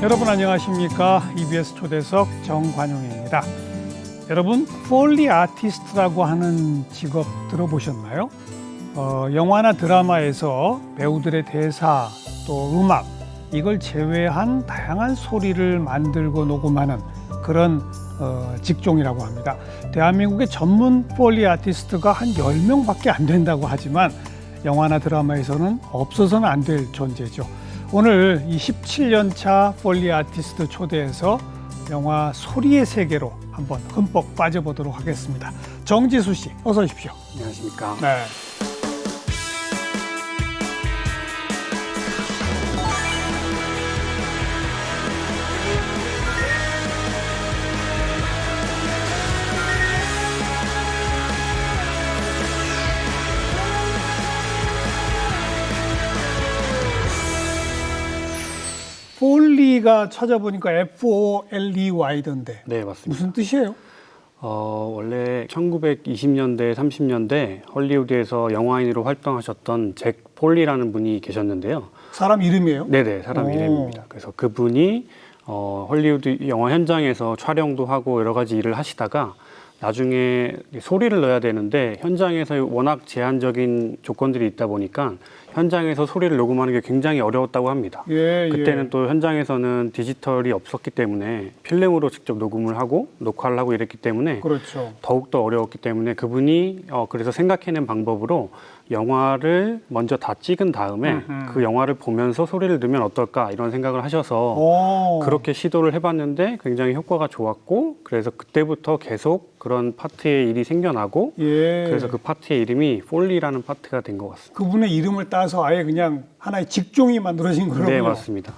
여러분 안녕하십니까? EBS 초대석 정관용입니다. 여러분 폴리 아티스트라고 하는 직업 들어보셨나요? 영화나 드라마에서 배우들의 대사 또 음악 이걸 제외한 다양한 소리를 만들고 녹음하는 그런 직종이라고 합니다. 대한민국의 전문 폴리 아티스트가 한 10명밖에 안 된다고 하지만 영화나 드라마에서는 없어서는 안 될 존재죠. 오늘 이 17년 차 폴리 아티스트 초대해서 영화 소리의 세계로 한번 흠뻑 빠져보도록 하겠습니다. 정지수 씨, 어서 오십시오. 안녕하십니까. 네. 폴리가 찾아보니까 F-O-L-E-Y던데 네, 맞습니다. 무슨 뜻이에요? 원래 1920년대, 30년대 헐리우드에서 영화인으로 활동하셨던 잭 폴리라는 분이 계셨는데요. 사람 이름이에요? 네네, 사람 오. 이름입니다. 그래서 그분이 헐리우드 영화 현장에서 촬영도 하고 여러 가지 일을 하시다가 나중에 소리를 넣어야 되는데 현장에서 워낙 제한적인 조건들이 있다 보니까 현장에서 소리를 녹음하는 게 굉장히 어려웠다고 합니다. 그때는 또 현장에서는 디지털이 없었기 때문에 필름으로 직접 녹음을 하고 녹화를 하고 이랬기 때문에 그렇죠. 더욱더 어려웠기 때문에 그분이 그래서 생각해낸 방법으로 영화를 먼저 다 찍은 다음에 그 영화를 보면서 소리를 넣으면 어떨까 이런 생각을 하셔서 그렇게 시도를 해봤는데 굉장히 효과가 좋았고 그래서 그때부터 계속 그런 파트의 일이 생겨나고 그래서 그 파트의 이름이 폴리라는 파트가 된 것 같습니다. 그분의 이름을 따서 아예 그냥 하나의 직종이 만들어진 거군요. 네, 맞습니다.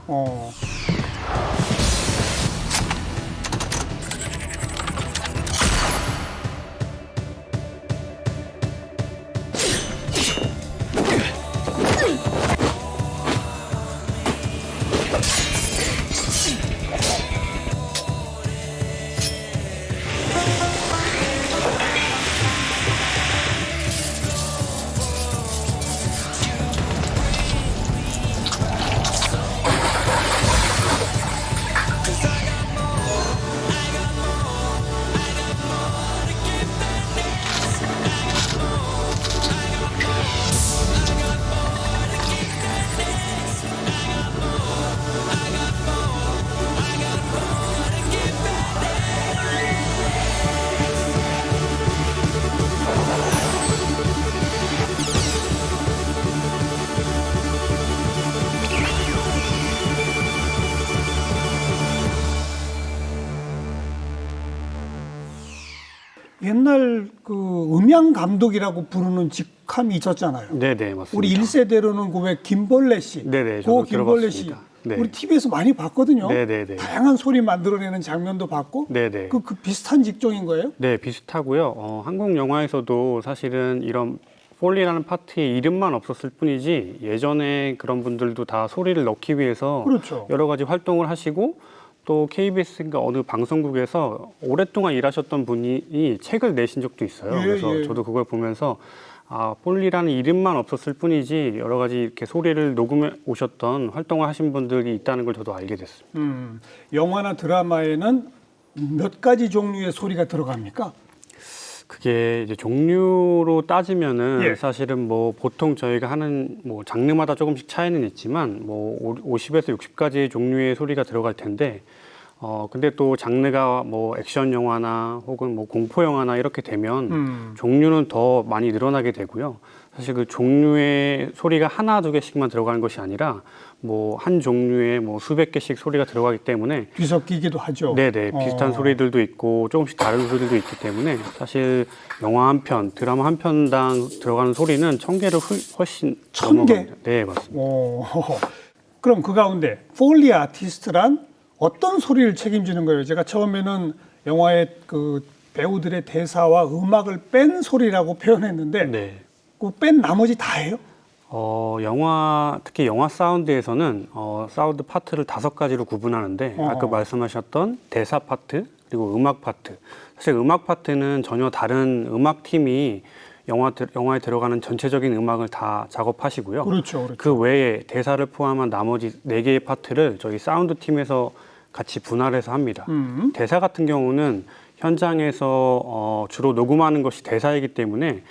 옛날 그 음향 감독이라고 부르는 직함이 있었잖아요. 네네, 맞습니다. 우리 1세대로는 그 왜 김벌레 씨. 네네, 저도 그 김벌레 씨. 들어봤습니다. 네. 우리 TV에서 많이 봤거든요. 네네네. 다양한 소리 만들어내는 장면도 봤고. 네네. 그 비슷한 직종인 거예요? 네, 비슷하고요. 한국 영화에서도 사실은 이런 폴리라는 파트의 이름만 없었을 뿐이지 예전에 그런 분들도 다 소리를 넣기 위해서 그렇죠. 여러 가지 활동을 하시고 또 KBS인가 어느 방송국에서 오랫동안 일하셨던 분이 책을 내신 적도 있어요. 그래서 저도 그걸 보면서 폴리라는 이름만 없었을 뿐이지 여러 가지 이렇게 소리를 녹음해 오셨던 활동을 하신 분들이 있다는 걸 저도 알게 됐습니다. 영화나 드라마에는 몇 가지 종류의 소리가 들어갑니까? 그게 이제 종류로 따지면은 사실은 뭐 보통 저희가 하는 뭐 장르마다 조금씩 차이는 있지만 뭐 50에서 60가지의 종류의 소리가 들어갈 텐데 근데 또 장르가 뭐 액션 영화나 혹은 뭐 공포 영화나 이렇게 되면 종류는 더 많이 늘어나게 되고요. 사실 그 종류의 소리가 하나 두 개씩만 들어가는 것이 아니라 뭐 한 종류에 뭐 수백 개씩 소리가 들어가기 때문에 뒤섞이기도 하죠. 네네, 비슷한 소리들도 있고 조금씩 다른 소리들도 있기 때문에 사실 영화 한 편, 드라마 한 편당 들어가는 소리는 1000개를 훨씬 1000개? 넘어갑니다. 네, 맞습니다. 그럼 그 가운데 폴리 아티스트란 어떤 소리를 책임지는 거예요? 제가 처음에는 영화의 그 배우들의 대사와 음악을 뺀 소리라고 표현했는데 네. 그 뺀 나머지 다예요? 특히 영화 사운드에서는 사운드 파트를 5가지로 구분하는데 아까 말씀하셨던 대사 파트 그리고 음악 파트. 사실 음악 파트는 전혀 다른 음악 팀이 영화에 들어가는 전체적인 음악을 다 작업하시고요. 그렇죠, 그렇죠. 그 외에 대사를 포함한 나머지 4개의 파트를 저희 사운드 팀에서 같이 분할해서 합니다. 대사 같은 경우는 현장에서 주로 녹음하는 것이 대사이기 때문에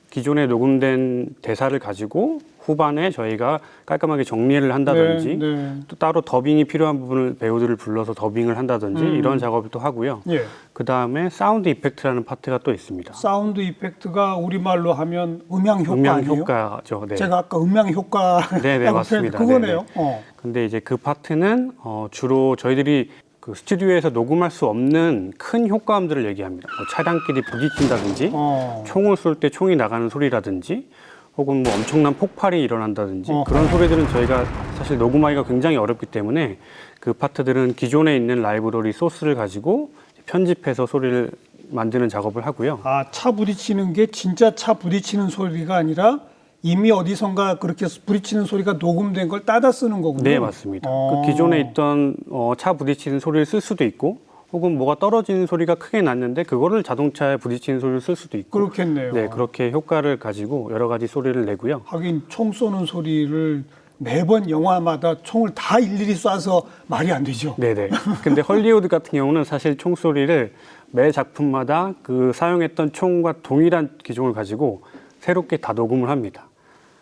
기존에 녹음된 대사를 가지고 후반에 저희가 깔끔하게 정리를 한다든지 네, 네. 또 따로 더빙이 필요한 부분을 배우들을 불러서 더빙을 한다든지 이런 작업을 또 하고요. 예. 그 다음에 사운드 이펙트라는 파트가 또 있습니다. 사운드 이펙트가 우리말로 하면 음향 효과 음향 아니에요? 효과죠. 네. 제가 아까 음향 효과 네네, 맞습니다. 그거네요. 근데 이제 그 파트는 주로 저희들이 그 스튜디오에서 녹음할 수 없는 큰 효과음들을 얘기합니다. 뭐 차량끼리 부딪힌다든지, 총을 쏠 때 총이 나가는 소리라든지, 혹은 뭐 엄청난 폭발이 일어난다든지 그런 소리들은 저희가 사실 녹음하기가 굉장히 어렵기 때문에 그 파트들은 기존에 있는 라이브러리 소스를 가지고 편집해서 소리를 만드는 작업을 하고요. 아, 차 부딪히는 게 진짜 차 부딪히는 소리가 아니라 이미 어디선가 그렇게 부딪히는 소리가 녹음된 걸 따다 쓰는 거군요. 네, 맞습니다. 그 기존에 있던 차 부딪히는 소리를 쓸 수도 있고, 혹은 뭐가 떨어지는 소리가 크게 났는데 그거를 자동차에 부딪히는 소리를 쓸 수도 있고. 그렇겠네요. 네, 그렇게 효과를 가지고 여러 가지 소리를 내고요. 하긴 총 쏘는 소리를 매번 영화마다 총을 다 일일이 쏴서 말이 안 되죠. 네네. 근데 헐리우드 같은 경우는 사실 총소리를 매 작품마다 그 사용했던 총과 동일한 기종을 가지고 새롭게 다 녹음을 합니다.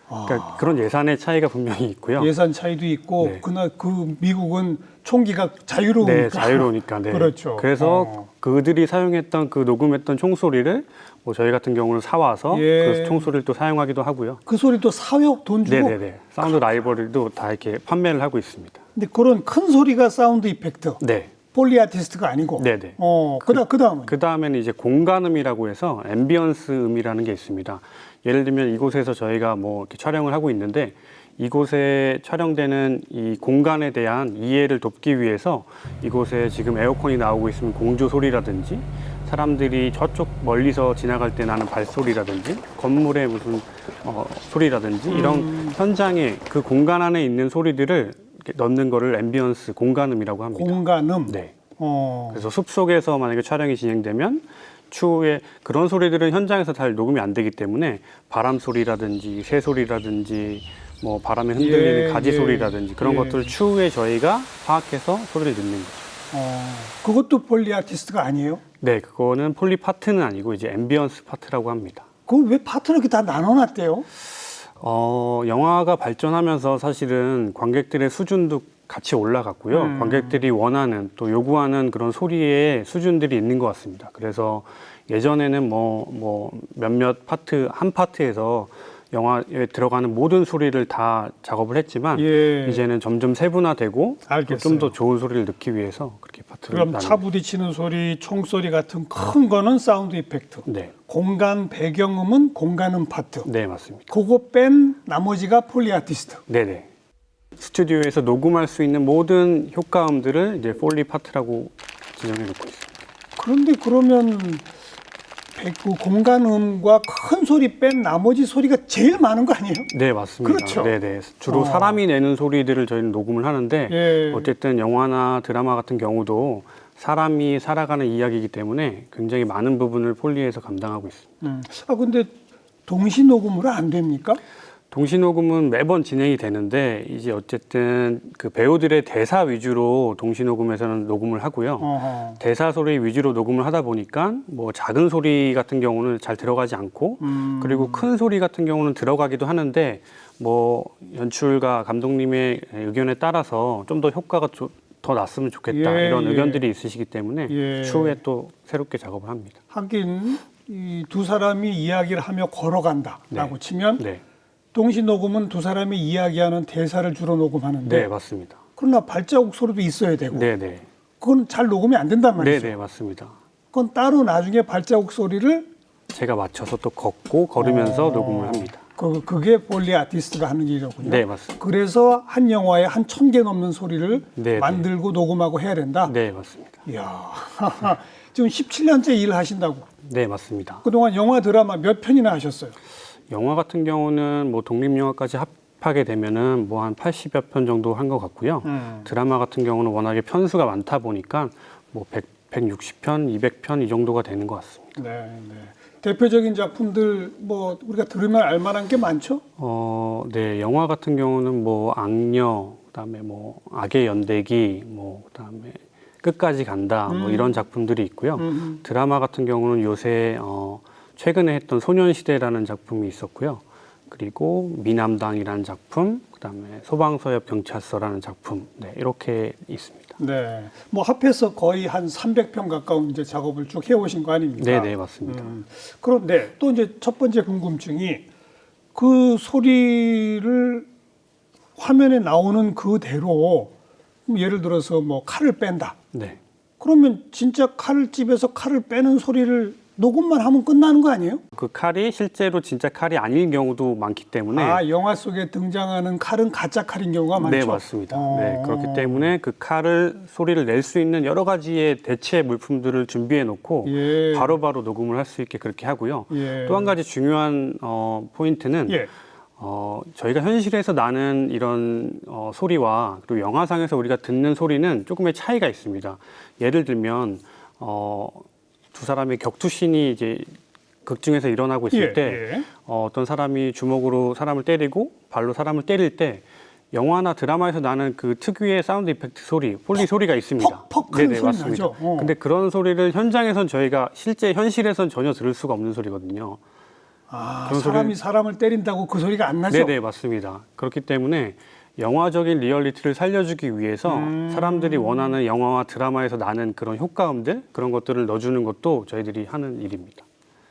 그러니까 그런 예산의 차이가 분명히 있고요. 예산 차이도 있고 네. 그날 그 미국은 총기가 자유로우니까. 네, 자유로우니까. 네. 그렇죠. 그래서 그들이 사용했던 그 녹음했던 총소리를 뭐 저희 같은 경우는 사와서 예. 그 총소리를 또 사용하기도 하고요. 그 소리도 사요? 돈 주고? 네네네. 사운드 라이브러리도 다 이렇게 판매를 하고 있습니다. 근데 그런 큰 소리가 사운드 이펙트. 네. 폴리 아티스트가 아니고. 네네. 그다음은 그 다음에는 이제 공간음이라고 해서 앰비언스 음이라는 게 있습니다. 예를 들면 이곳에서 저희가 뭐 이렇게 촬영을 하고 있는데 이곳에 촬영되는 이 공간에 대한 이해를 돕기 위해서 이곳에 지금 에어컨이 나오고 있으면 공조 소리라든지 사람들이 저쪽 멀리서 지나갈 때 나는 발소리라든지 건물의 무슨 소리라든지 이런 현장에 그 공간 안에 있는 소리들을 이렇게 넣는 거를 앰비언스 공간음이라고 합니다. 공간음. 네. 그래서 숲속에서 만약에 촬영이 진행되면 추후에 그런 소리들은 현장에서 잘 녹음이 안 되기 때문에 바람 소리라든지 새 소리라든지 뭐 바람에 흔들리는 가지 소리라든지 그런 것들을 추후에 저희가 파악해서 소리를 넣는 거죠. 그것도 폴리 아티스트가 아니에요? 네, 그거는 폴리 파트는 아니고 이제 앰비언스 파트라고 합니다. 그걸 왜 파트를 이렇게 다 나눠놨대요? 영화가 발전하면서 사실은 관객들의 수준도 같이 올라갔고요. 관객들이 원하는 또 요구하는 그런 소리의 수준들이 있는 것 같습니다. 그래서 예전에는 뭐 몇몇 파트, 한 파트에서 영화에 들어가는 모든 소리를 다 작업을 했지만 이제는 점점 세분화되고 좀 더 좋은 소리를 넣기 위해서 그렇게 파트를 그럼 차 부딪히는 소리, 총소리 같은 큰 거는 사운드 이펙트. 네. 공간 배경음은 공간음 파트. 네, 맞습니다. 그거 뺀 나머지가 폴리 아티스트. 네네. 스튜디오에서 녹음할 수 있는 모든 효과음들을 이제 폴리 파트라고 지정해 놓고 있습니다. 그런데 그러면 그 공간음과 큰 소리 뺀 나머지 소리가 제일 많은 거 아니에요? 네, 맞습니다. 그렇죠. 네네. 주로 사람이 내는 소리들을 저희는 녹음을 하는데 어쨌든 영화나 드라마 같은 경우도 사람이 살아가는 이야기이기 때문에 굉장히 많은 부분을 폴리에서 감당하고 있습니다. 근데 동시 녹음으로 안 됩니까? 동시 녹음은 매번 진행이 되는데 이제 어쨌든 그 배우들의 대사 위주로 동시 녹음에서는 녹음을 하고요. 대사 소리 위주로 녹음을 하다 보니까 뭐 작은 소리 같은 경우는 잘 들어가지 않고 그리고 큰 소리 같은 경우는 들어가기도 하는데 뭐 연출가 감독님의 의견에 따라서 좀 더 효과가 더 났으면 좋겠다 이런 의견들이 있으시기 때문에 추후에 또 새롭게 작업을 합니다. 하긴 이 두 사람이 이야기를 하며 걸어간다라고 치면 네. 동시 녹음은 두 사람이 이야기하는 대사를 주로 녹음하는데 네, 맞습니다. 그러나 발자국 소리도 있어야 되고 네네. 그건 잘 녹음이 안 된단 말이죠. 네네, 맞습니다. 그건 따로 나중에 발자국 소리를 제가 맞춰서 또 걸으면서 녹음을 합니다. 그게 폴리 아티스트가 하는 일이군요. 네, 맞습니다. 그래서 한 영화에 한 1000개 넘는 소리를 네, 만들고 녹음하고 해야 된다. 네, 맞습니다. 이야, 지금 17년째 일을 하신다고. 네, 맞습니다. 그동안 영화 드라마 몇 편이나 하셨어요? 영화 같은 경우는 뭐 독립영화까지 합하게 되면은 뭐 한 80여 편 정도 한 것 같고요. 드라마 같은 경우는 워낙에 편수가 많다 보니까 뭐 160편, 200편 이 정도가 되는 것 같습니다. 네, 네. 대표적인 작품들 뭐 우리가 들으면 알만한 게 많죠? 네, 영화 같은 경우는 뭐 악녀, 그다음에 뭐 악의 연대기, 뭐 그다음에 끝까지 간다, 뭐 이런 작품들이 있고요. 드라마 같은 경우는 요새 최근에 했던 소년시대라는 작품이 있었고요. 그리고 미남당이라는 작품, 그다음에 소방서엽 경찰서라는 작품, 네, 이렇게 있습니다. 네, 뭐 합해서 거의 한 300편 가까운 이제 작업을 쭉 해오신 거 아닙니까? 네, 네, 맞습니다. 그런데 또 이제 첫 번째 궁금증이 그 소리를 화면에 나오는 그대로 예를 들어서 뭐 칼을 뺀다. 네. 그러면 진짜 칼집에서 칼을 빼는 소리를 녹음만 하면 끝나는 거 아니에요? 그 칼이 실제로 진짜 칼이 아닌 경우도 많기 때문에 아, 영화 속에 등장하는 칼은 가짜 칼인 경우가 많죠? 네, 맞습니다. 네, 그렇기 때문에 그 칼을 소리를 낼 수 있는 여러 가지의 대체 물품들을 준비해 놓고 예. 바로바로 녹음을 할 수 있게 그렇게 하고요. 예. 또 한 가지 중요한 포인트는 예. 저희가 현실에서 나는 이런 소리와 그리고 영화상에서 우리가 듣는 소리는 조금의 차이가 있습니다. 예를 들면 두 사람의 격투신이 이제 극 중에서 일어나고 있을 예, 때 예. 어떤 사람이 주먹으로 사람을 때리고 발로 사람을 때릴 때 영화나 드라마에서 나는 그 특유의 사운드 이펙트 소리, 폴리 소리가 있습니다. 퍽퍽 하는 네네, 소리 맞습니다. 나죠? 근데 그런 소리를 현장에선 저희가 실제 현실에선 전혀 들을 수가 없는 소리거든요. 아, 그런 사람이 사람을 때린다고 그 소리가 안 나죠? 네네, 맞습니다. 그렇기 때문에 영화적인 리얼리티를 살려주기 위해서 사람들이 원하는 영화와 드라마에서 나는 그런 효과음들, 그런 것들을 넣어주는 것도 저희들이 하는 일입니다.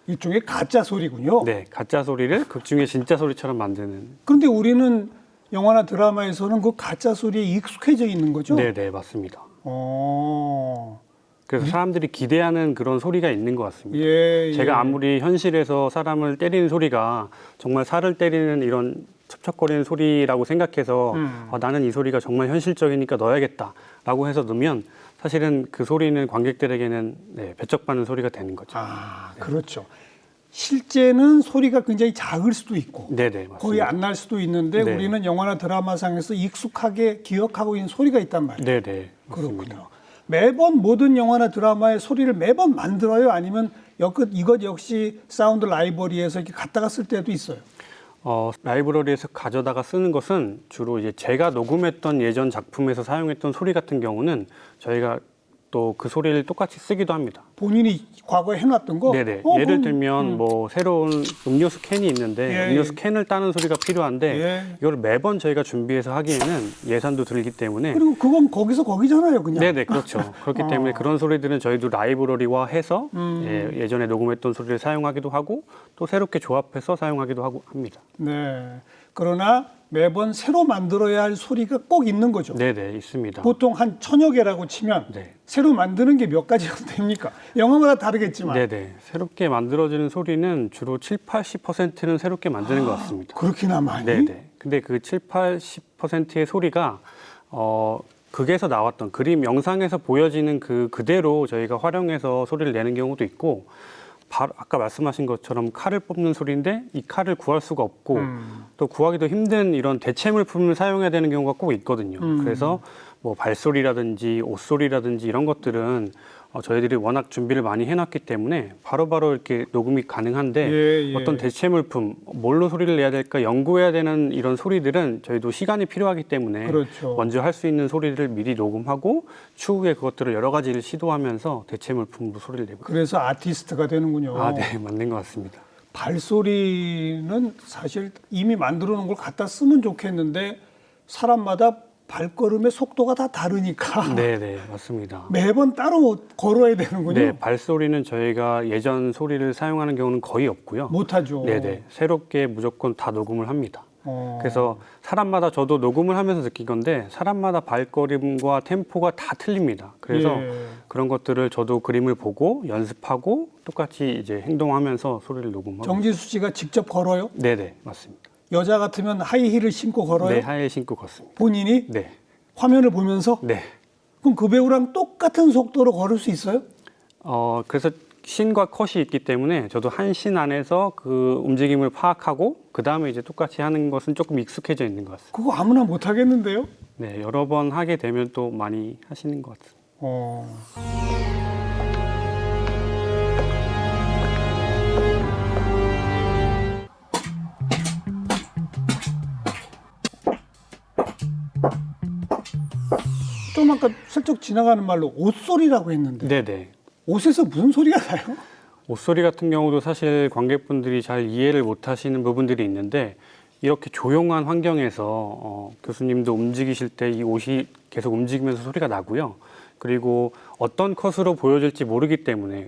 일종의 가짜 소리군요. 네, 가짜 소리를 극 중에 진짜 소리처럼 만드는. 그런데 우리는 영화나 드라마에서는 그 가짜 소리에 익숙해져 있는 거죠? 네네, 맞습니다. 어, 그래서 사람들이 기대하는 그런 소리가 있는 것 같습니다. 예, 제가 예. 아무리 현실에서 사람을 때리는 소리가 정말 살을 때리는 이런 첩첩거리는 소리라고 생각해서 나는 이 소리가 정말 현실적이니까 넣어야겠다라고 해서 넣으면 사실은 그 소리는 관객들에게는 네, 배척받는 소리가 되는 거죠. 아, 그렇죠. 실제는 소리가 굉장히 작을 수도 있고 네네, 맞습니다. 거의 안 날 수도 있는데 네. 우리는 영화나 드라마상에서 익숙하게 기억하고 있는 소리가 있단 말이에요. 네네, 맞습니다. 그렇군요. 매번 모든 영화나 드라마의 소리를 매번 만들어요? 아니면 이것 역시 사운드 라이브러리에서 이렇게 갖다가 쓸 때도 있어요? 라이브러리에서 가져다가 쓰는 것은 주로 이제 제가 녹음했던 예전 작품에서 사용했던 소리 같은 경우는 저희가 또 그 소리를 똑같이 쓰기도 합니다. 본인이 과거에 해놨던 거? 네네. 예를 그럼, 들면 뭐 새로운 음료수 캔이 있는데 예, 음료수 예. 캔을 따는 소리가 필요한데 예. 이걸 매번 저희가 준비해서 하기에는 예산도 들기 때문에 그리고 그건 거기서 거기잖아요, 그냥. 네네, 그렇죠. 그렇기 때문에 그런 소리들은 저희도 라이브러리화 해서 예전에 녹음했던 소리를 사용하기도 하고 또 새롭게 조합해서 사용하기도 하고 합니다. 네. 그러나 매번 새로 만들어야 할 소리가 꼭 있는 거죠. 네네, 있습니다. 보통 한 1000여 개라고 치면 네. 새로 만드는 게 몇 가지가 됩니까? 영화마다 다르겠지만. 네네. 새롭게 만들어지는 소리는 주로 70~80%는 새롭게 만드는 것 같습니다. 그렇게나 많이? 네네. 근데 그 70~80%의 소리가 극에서 나왔던 그림 영상에서 보여지는 그대로 저희가 활용해서 소리를 내는 경우도 있고 바로 아까 말씀하신 것처럼 칼을 뽑는 소리인데 이 칼을 구할 수가 없고 또 구하기도 힘든 이런 대체 물품을 사용해야 되는 경우가 꼭 있거든요. 그래서 뭐 발소리라든지 옷소리라든지 이런 것들은 저희들이 워낙 준비를 많이 해놨기 때문에 바로바로 이렇게 녹음이 가능한데 예, 예. 어떤 대체 물품, 뭘로 소리를 내야 될까 연구해야 되는 이런 소리들은 저희도 시간이 필요하기 때문에 그렇죠. 먼저 할 수 있는 소리를 미리 녹음하고 추후에 그것들을 여러 가지를 시도하면서 대체 물품으로 소리를 내고 그래서 아티스트가 되는군요. 아, 네, 맞는 것 같습니다. 발소리는 사실 이미 만들어 놓은 걸 갖다 쓰면 좋겠는데 사람마다 발걸음의 속도가 다 다르니까 네, 네, 맞습니다. 매번 따로 걸어야 되는군요. 네, 발소리는 저희가 예전 소리를 사용하는 경우는 거의 없고요. 못하죠. 네, 네, 새롭게 무조건 다 녹음을 합니다. 어. 그래서 사람마다 저도 녹음을 하면서 느낀 건데 사람마다 발걸음과 템포가 다 틀립니다. 그래서 예. 그런 것들을 저도 그림을 보고 연습하고 똑같이 이제 행동하면서 소리를 녹음하고. 정지수 씨가 직접 걸어요? 네네, 맞습니다. 여자 같으면 하이힐을 신고 걸어요? 네, 하에 신고 걷습니다. 본인이 네, 화면을 보면서? 네. 그럼 그 배우랑 똑같은 속도로 걸을 수 있어요? 그래서 신과 컷이 있기 때문에 저도 한 신 안에서 그 움직임을 파악하고 그 다음에 이제 똑같이 하는 것은 조금 익숙해져 있는 것 같습니다. 그거 아무나 못 하겠는데요? 네, 여러 번 하게 되면 또 많이 하시는 것 같습니다. 좀 아까 슬쩍 지나가는 말로 옷소리라고 했는데 네네. 옷에서 무슨 소리가 나요? 옷소리 같은 경우도 사실 관객분들이 잘 이해를 못 하시는 부분들이 있는데 이렇게 조용한 환경에서 교수님도 움직이실 때 이 옷이 계속 움직이면서 소리가 나고요. 그리고 어떤 컷으로 보여질지 모르기 때문에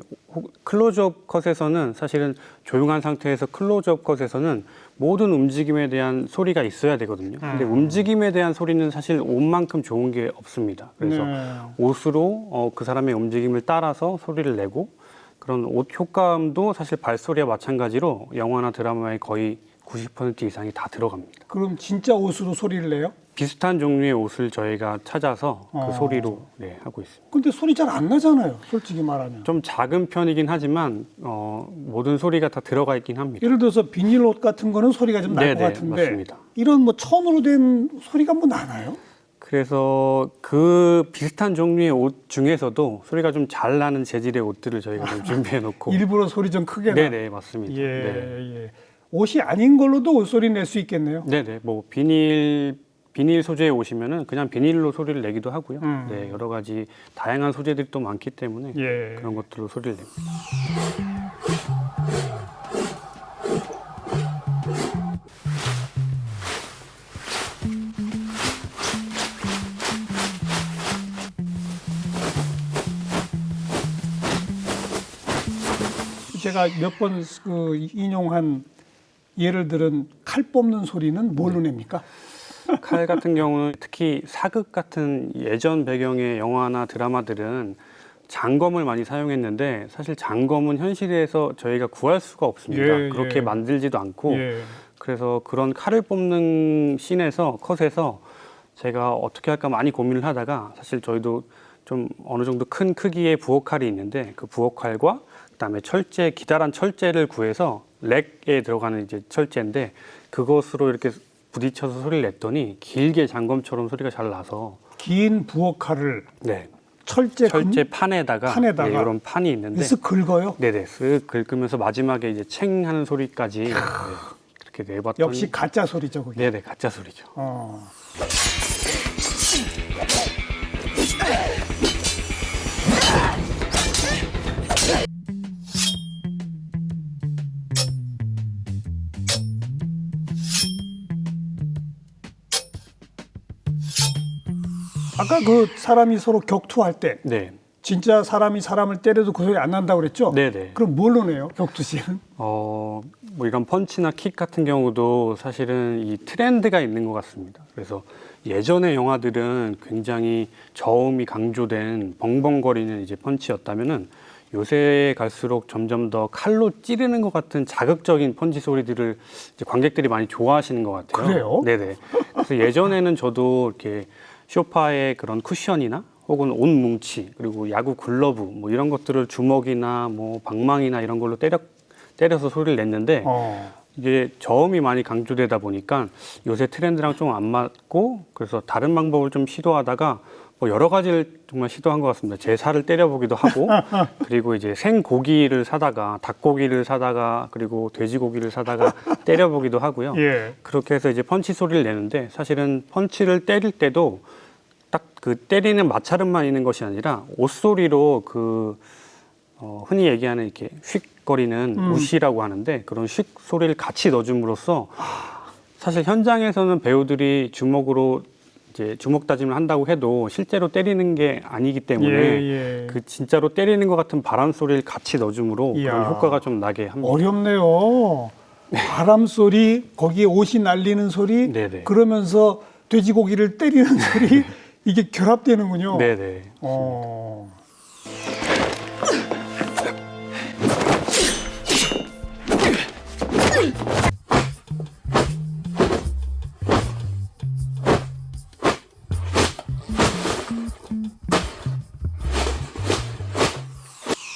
클로즈업 컷에서는 사실은 조용한 상태에서 클로즈업 컷에서는 모든 움직임에 대한 소리가 있어야 되거든요. 근데 움직임에 대한 소리는 사실 옷만큼 좋은 게 없습니다. 그래서 네. 옷으로 그 사람의 움직임을 따라서 소리를 내고 그런 옷 효과음도 사실 발소리와 마찬가지로 영화나 드라마의 거의 90% 이상이 다 들어갑니다. 그럼 진짜 옷으로 소리를 내요? 비슷한 종류의 옷을 저희가 찾아서 그 소리로 하고 있습니다. 근데 소리 잘 안 나잖아요. 솔직히 말하면. 좀 작은 편이긴 하지만 모든 소리가 다 들어가 있긴 합니다. 예를 들어서 비닐 옷 같은 거는 소리가 좀 날 것 네네, 같은데 맞습니다. 이런 뭐 천으로 된 소리가 뭐 나나요? 그래서 그 비슷한 종류의 옷 중에서도 소리가 좀 잘 나는 재질의 옷들을 저희가 좀 준비해 놓고 일부러 소리 좀 크게 나. 네네 맞습니다. 예, 네. 예. 옷이 아닌 걸로도 옷소리 낼 수 있겠네요. 네네 뭐 비닐 소재에 오시면은 그냥 비닐로 소리를 내기도 하고요. 네 여러 가지 다양한 소재들이 또 많기 때문에 예. 그런 것들로 소리를 냅니다. 제가 몇 번 그 인용한 예를 들은 칼 뽑는 소리는 뭘로 냅니까? 칼 같은 경우는 특히 사극 같은 예전 배경의 영화나 드라마들은 장검을 많이 사용했는데 사실 장검은 현실에서 저희가 구할 수가 없습니다. 예, 그렇게 예. 만들지도 않고 예. 그래서 그런 칼을 뽑는 씬에서 컷에서 제가 어떻게 할까 많이 고민을 하다가 사실 저희도 좀 어느 정도 큰 크기의 부엌칼이 있는데 그 부엌칼과 그다음에 철제 기다란 철제를 구해서 렉에 들어가는 이제 철제인데 그것으로 이렇게 부딪혀서 소리를 냈더니 길게 장검처럼 소리가 잘 나서 긴 부엌칼을 네 철제 판에다가 판에다가 네, 이런 판이 있는데 쓱 긁어요. 네네 쓱 긁으면서 마지막에 이제 챙 하는 소리까지 네, 그렇게 내봤더니 역시 가짜 소리죠, 그게. 네네 가짜 소리죠. 아까 그 사람이 서로 격투할 때 네. 진짜 사람이 사람을 때려도 그 소리 안 난다고 그랬죠? 네네. 그럼 뭘로 내요? 격투시는? 뭐 이런 펀치나 킥 같은 경우도 사실은 이 트렌드가 있는 것 같습니다. 그래서 예전의 영화들은 굉장히 저음이 강조된 벙벙거리는 이제 펀치였다면은 요새 갈수록 점점 더 칼로 찌르는 것 같은 자극적인 펀치 소리들을 이제 관객들이 많이 좋아하시는 것 같아요. 그래요? 네네. 그래서 예전에는 저도 이렇게 소파의 그런 쿠션이나 혹은 옷 뭉치 그리고 야구 글러브 뭐 이런 것들을 주먹이나 뭐 방망이나 이런 걸로 때려서 소리를 냈는데 이게 저음이 많이 강조되다 보니까 요새 트렌드랑 좀 안 맞고 그래서 다른 방법을 좀 시도하다가 뭐 여러 가지를 정말 시도한 것 같습니다. 제 살을 때려보기도 하고 그리고 이제 생고기를 사다가 닭고기를 사다가 그리고 돼지고기를 사다가 때려보기도 하고요. 예. 그렇게 해서 이제 펀치 소리를 내는데 사실은 펀치를 때릴 때도 딱 그 때리는 마찰음만 있는 것이 아니라 옷소리로 그 흔히 얘기하는 이렇게 휙거리는 우시라고 하는데 그런 휙 소리를 같이 넣어줌으로써 사실 현장에서는 배우들이 주먹으로 이제 주먹 다짐을 한다고 해도 실제로 때리는 게 아니기 때문에 예. 그 진짜로 때리는 것 같은 바람 소리를 같이 넣어줌으로 이야. 그런 효과가 좀 나게 합니다. 어렵네요. 바람 소리, 거기에 옷이 날리는 소리, 네네. 그러면서 돼지고기를 때리는 소리, 이게 결합되는군요. 네네.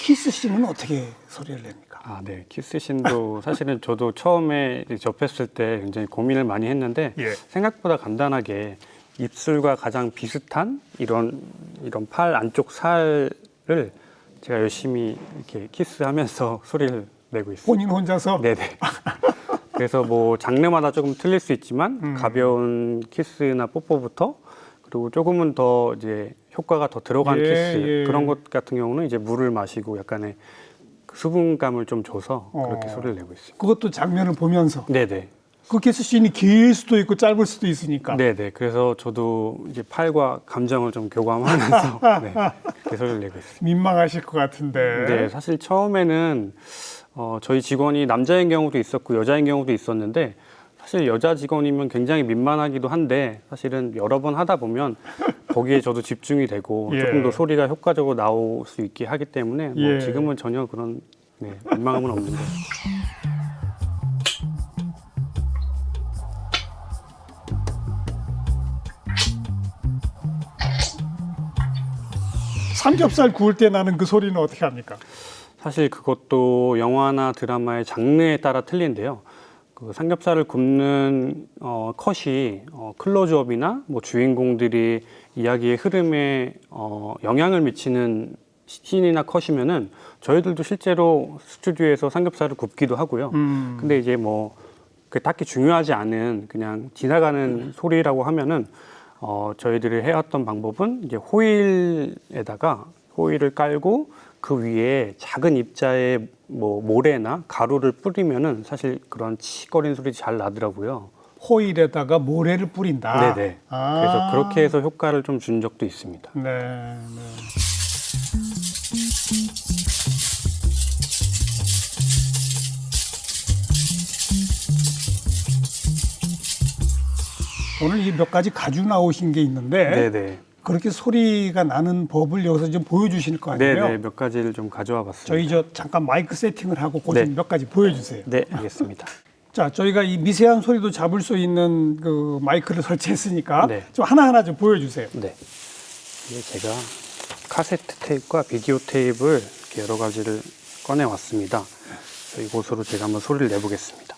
키스씬은 어떻게 소리를 냅니까? 아, 네. 키스씬도 사실은 저도 처음에 접했을 때 굉장히 고민을 많이 했는데 예. 생각보다 간단하게 입술과 가장 비슷한 이런 팔 안쪽 살을 제가 열심히 이렇게 키스하면서 소리를 내고 있어요. 본인 혼자서? 네네. 그래서 뭐 장르마다 조금 틀릴 수 있지만 가벼운 키스나 뽀뽀부터 그리고 조금은 더 이제 효과가 더 들어간 예, 키스 예. 그런 것 같은 경우는 이제 물을 마시고 약간의 그 수분감을 좀 줘서 그렇게 소리를 내고 있습니다. 그것도 장면을 보면서 네네. 그렇게 쓸 수 있는 길 수도 있고 짧을 수도 있으니까. 네네. 그래서 저도 이제 팔과 감정을 좀 교감하면서 네, 그 소리를 내고 있습니다. 민망하실 것 같은데. 네, 사실 처음에는 저희 직원이 남자인 경우도 있었고 여자인 경우도 있었는데 사실 여자 직원이면 굉장히 민망하기도 한데 사실은 여러 번 하다 보면 거기에 저도 집중이 되고 예. 조금 더 소리가 효과적으로 나올 수 있게 하기 때문에 뭐 예. 지금은 전혀 그런 민망함은 없는 거예요. 삼겹살 구울 때 나는 그 소리는 어떻게 합니까? 사실 그것도 영화나 드라마의 장르에 따라 틀린데요. 그 삼겹살을 굽는 컷이 클로즈업이나 뭐 주인공들이 이야기의 흐름에 영향을 미치는 씬이나 컷이면은 저희들도 실제로 스튜디오에서 삼겹살을 굽기도 하고요. 근데 이제 뭐 그게 딱히 중요하지 않은 그냥 지나가는 소리라고 하면은 저희들이 해왔던 방법은 이제 호일에다가 호일을 깔고 그 위에 작은 입자에 뭐 모래나 가루를 뿌리면은 사실 그런 치거리는 소리 잘 나더라고요. 호일에다가 모래를 뿌린다. 네네. 아. 그래서 그렇게 해서 효과를 좀 준 적도 있습니다. 네. 네. 오늘 이 몇 가지 가지고 나오신 게 있는데 네네. 그렇게 소리가 나는 법을 여기서 좀 보여주실 거 아니에요? 네네. 몇 가지를 좀 가져와 봤습니다. 저희 저 잠깐 마이크 세팅을 하고 그 좀 네. 몇 가지 보여주세요. 네, 알겠습니다. 자, 저희가 이 미세한 소리도 잡을 수 있는 그 마이크를 설치했으니까 네. 좀 하나하나 좀 보여주세요. 네. 이게 제가 카세트 테이프와 비디오 테이프를 이렇게 여러 가지를 꺼내 왔습니다. 이곳으로 제가 한번 소리를 내보겠습니다.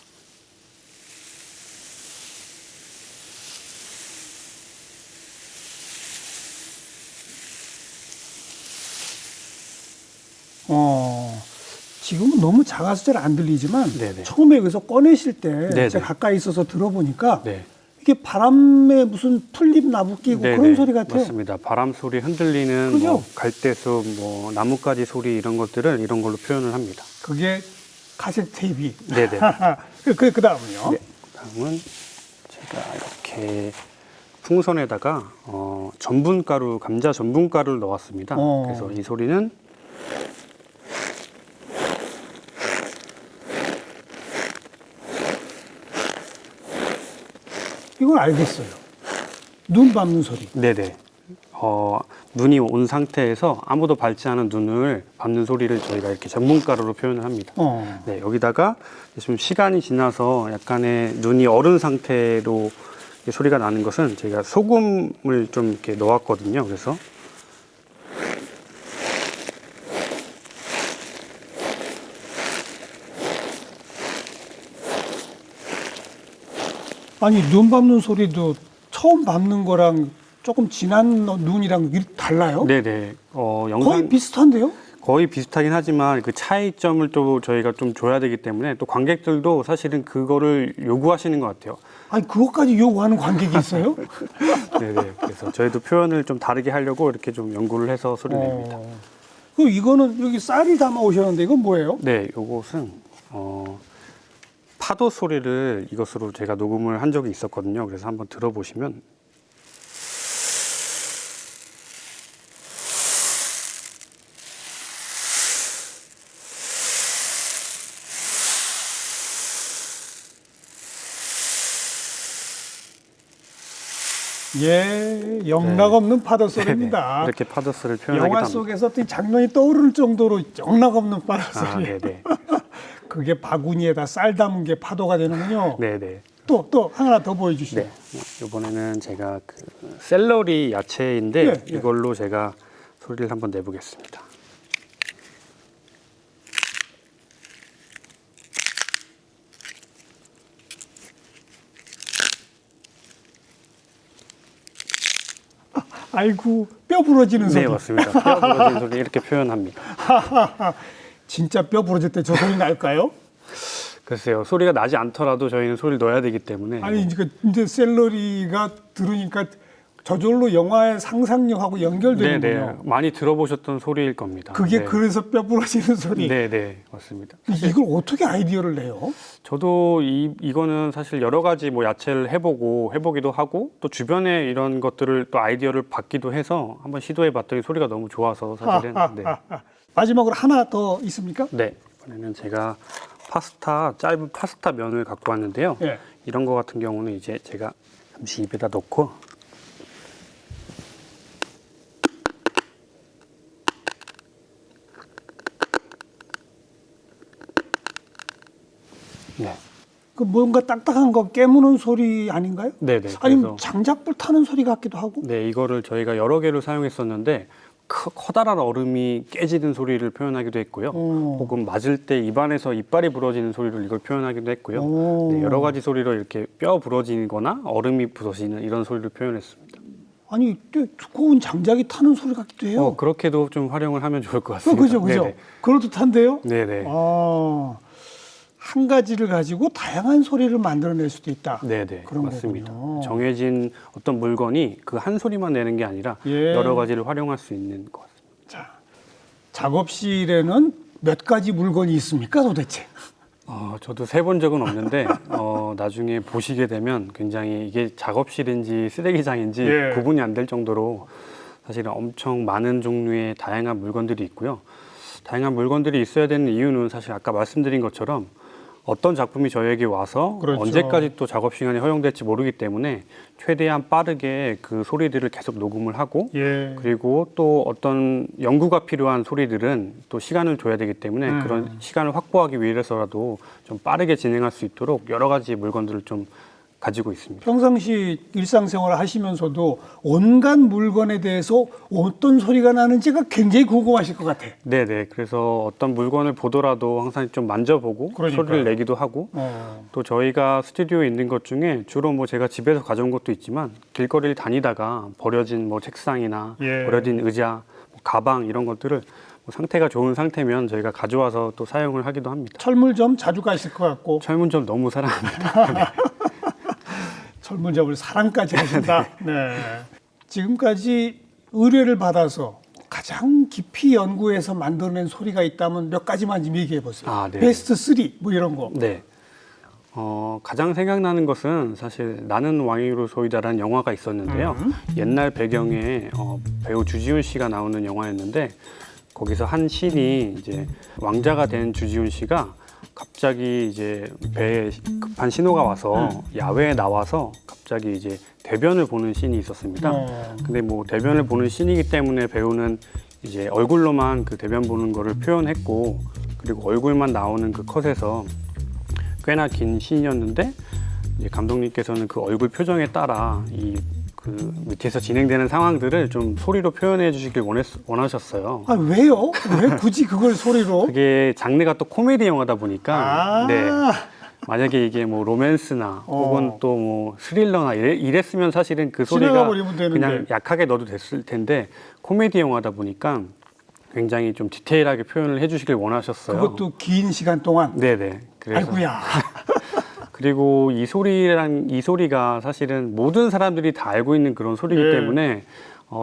지금은 너무 작아서 잘 안 들리지만 네네. 처음에 여기서 꺼내실 때 네네. 제가 가까이 있어서 들어보니까 네. 이게 바람에 무슨 풀잎 나무 끼고 네네. 그런 소리 같아요. 맞습니다. 바람 소리 흔들리는 그죠? 뭐 갈대숲, 뭐 나뭇가지 소리 이런 것들을 이런 걸로 표현을 합니다. 그게 카세트 테이프. 네네. 그 다음은요? 네. 다음은 제가 이렇게 풍선에다가 전분가루, 감자 전분가루를 넣었습니다. 그래서 이 소리는 이건 알겠어요. 눈 밟는 소리. 네네. 눈이 온 상태에서 아무도 밟지 않은 눈을 밟는 소리를 저희가 이렇게 전분가루로 표현을 합니다. 네, 여기다가 좀 시간이 지나서 약간의 눈이 얼은 상태로 소리가 나는 것은 제가 소금을 좀 이렇게 넣었거든요. 그래서 아니 눈 밟는 소리도 처음 밟는 거랑 조금 진한 눈이랑 달라요? 네네. 거의 영상 비슷한데요? 거의 비슷하긴 하지만 그 차이점을 또 저희가 좀 줘야 되기 때문에 또 관객들도 사실은 그거를 요구하시는 것 같아요. 아니 그것까지 요구하는 관객이 있어요? 네네. 그래서 저희도 표현을 좀 다르게 하려고 이렇게 좀 연구를 해서 소리를 냅니다. 그 이거는 여기 쌀이 담아 오셨는데 이건 뭐예요? 네, 요것은 파도 소리를 이것으로 제가 녹음을 한 적이 있었거든요. 그래서 한번 들어보시면 예, 영락 없는 파도 소리입니다. 이렇게 파도 소리를 표현하기도 영화 합니다. 속에서 어떤 장면이 떠오를 정도로 영락 없는 파도 아, 소리. 네네. 그게 바구니에다 쌀 담은 게 파도가 되는군요. 네네. 또 하나 더 보여주시죠. 네. 이번에는 제가 그 샐러리 야채인데 예, 예. 이걸로 제가 소리를 한번 내보겠습니다. 아이고 뼈 부러지는 소리. 네, 맞습니다. 뼈 부러지는 소리 이렇게 표현합니다. 진짜 뼈 부러질 때 저 소리 날까요? 글쎄요, 소리가 나지 않더라도 저희는 소리를 넣어야 되기 때문에 아니 이제 샐러리가 들으니까 저절로 영화의 상상력하고 연결되는군요. 네네. 많이 들어보셨던 소리일 겁니다. 그게 네. 그래서 뼈 부러지는 소리. 네네. 맞습니다. 이걸 어떻게 아이디어를 내요? 저도 이거는 사실 여러 가지 뭐 야채를 해보기도 하고 또 주변에 이런 것들을 또 아이디어를 받기도 해서 한번 시도해봤더니 소리가 너무 좋아서 사실은. 네. 마지막으로 하나 더 있습니까? 네. 이번에는 제가 짧은 파스타 면을 갖고 왔는데요. 예. 이런 거 같은 경우는 이제 제가 잠시 입에다 넣고 네. 그 뭔가 딱딱한 거 깨무는 소리 아닌가요? 네네. 아니면 장작불 타는 소리 같기도 하고. 네, 이거를 저희가 여러 개를 사용했었는데 커다란 얼음이 깨지는 소리를 표현하기도 했고요. 혹은 맞을 때 입안에서 이빨이 부러지는 소리를 이걸 표현하기도 했고요. 네, 여러 가지 소리로 이렇게 뼈 부러지거나 얼음이 부서지는 이런 소리를 표현했습니다. 아니 꽤 두꺼운 장작이 타는 소리 같기도 해요. 그렇게도 좀 활용을 하면 좋을 것 같습니다. 그죠. 네네. 그럴듯한데요. 네네. 한 가지를 가지고 다양한 소리를 만들어낼 수도 있다. 네네. 그런 맞습니다. 거군요. 정해진 어떤 물건이 그 한 소리만 내는 게 아니라 예. 여러 가지를 활용할 수 있는 것 같습니다. 자, 작업실에는 몇 가지 물건이 있습니까, 도대체? 저도 세본 적은 없는데 나중에 보시게 되면 굉장히 이게 작업실인지 쓰레기장인지 예. 구분이 안 될 정도로 사실은 엄청 많은 종류의 다양한 물건들이 있고요. 다양한 물건들이 있어야 되는 이유는 사실 아까 말씀드린 것처럼 어떤 작품이 저에게 와서 그렇죠. 언제까지 또 작업 시간이 허용될지 모르기 때문에 최대한 빠르게 그 소리들을 계속 녹음을 하고 예. 그리고 또 어떤 연구가 필요한 소리들은 또 시간을 줘야 되기 때문에 그런 시간을 확보하기 위해서라도 좀 빠르게 진행할 수 있도록 여러 가지 물건들을 좀 가지고 있습니다. 평상시 일상생활을 하시면서도 온갖 물건에 대해서 어떤 소리가 나는지가 굉장히 궁금하실 것 같아. 네네. 그래서 어떤 물건을 보더라도 항상 좀 만져보고 그러니까요. 소리를 내기도 하고 또 저희가 스튜디오에 있는 것 중에 주로 뭐 제가 집에서 가져온 것도 있지만 길거리를 다니다가 버려진 뭐 책상이나 예. 버려진 의자, 뭐 가방 이런 것들을 뭐 상태가 좋은 상태면 저희가 가져와서 또 사용을 하기도 합니다. 철물점 자주 가실 것 같고 철문점 너무 사랑합니다. 철물점을 사랑까지 하신다. 네. 지금까지 의뢰를 받아서 가장 깊이 연구해서 만들어낸 소리가 있다면 몇 가지만 좀 얘기해 보세요. 네. 베스트 3 뭐 이런 거. 네. 가장 생각나는 것은 사실 나는 왕이로 소이다라는 영화가 있었는데요. 옛날 배경에 배우 주지훈 씨가 나오는 영화였는데 거기서 한 신이 이제 왕자가 된 주지훈 씨가 갑자기 이제 배에 급한 신호가 와서 야외에 나와서 갑자기 이제 대변을 보는 씬이 있었습니다. 근데 뭐 대변을 보는 씬이기 때문에 배우는 이제 얼굴로만 그 대변 보는 거를 표현했고 그리고 얼굴만 나오는 그 컷에서 꽤나 긴 씬이었는데 이제 감독님께서는 그 얼굴 표정에 따라 그 밑에서 진행되는 상황들을 좀 소리로 표현해 주시길 원하셨어요. 아, 왜요? 왜 굳이 그걸 소리로? 그게 장르가 또 코미디 영화다 보니까 네. 만약에 이게 뭐 로맨스나 혹은 또 뭐 스릴러나 이랬으면 사실은 그 소리가 그냥 약하게 넣어도 됐을 텐데 코미디 영화다 보니까 굉장히 좀 디테일하게 표현을 해주시길 원하셨어요. 그것도 긴 시간 동안? 네네. 그래서 아이고야. 그리고 이 소리가 사실은 모든 사람들이 다 알고 있는 그런 소리이기 때문에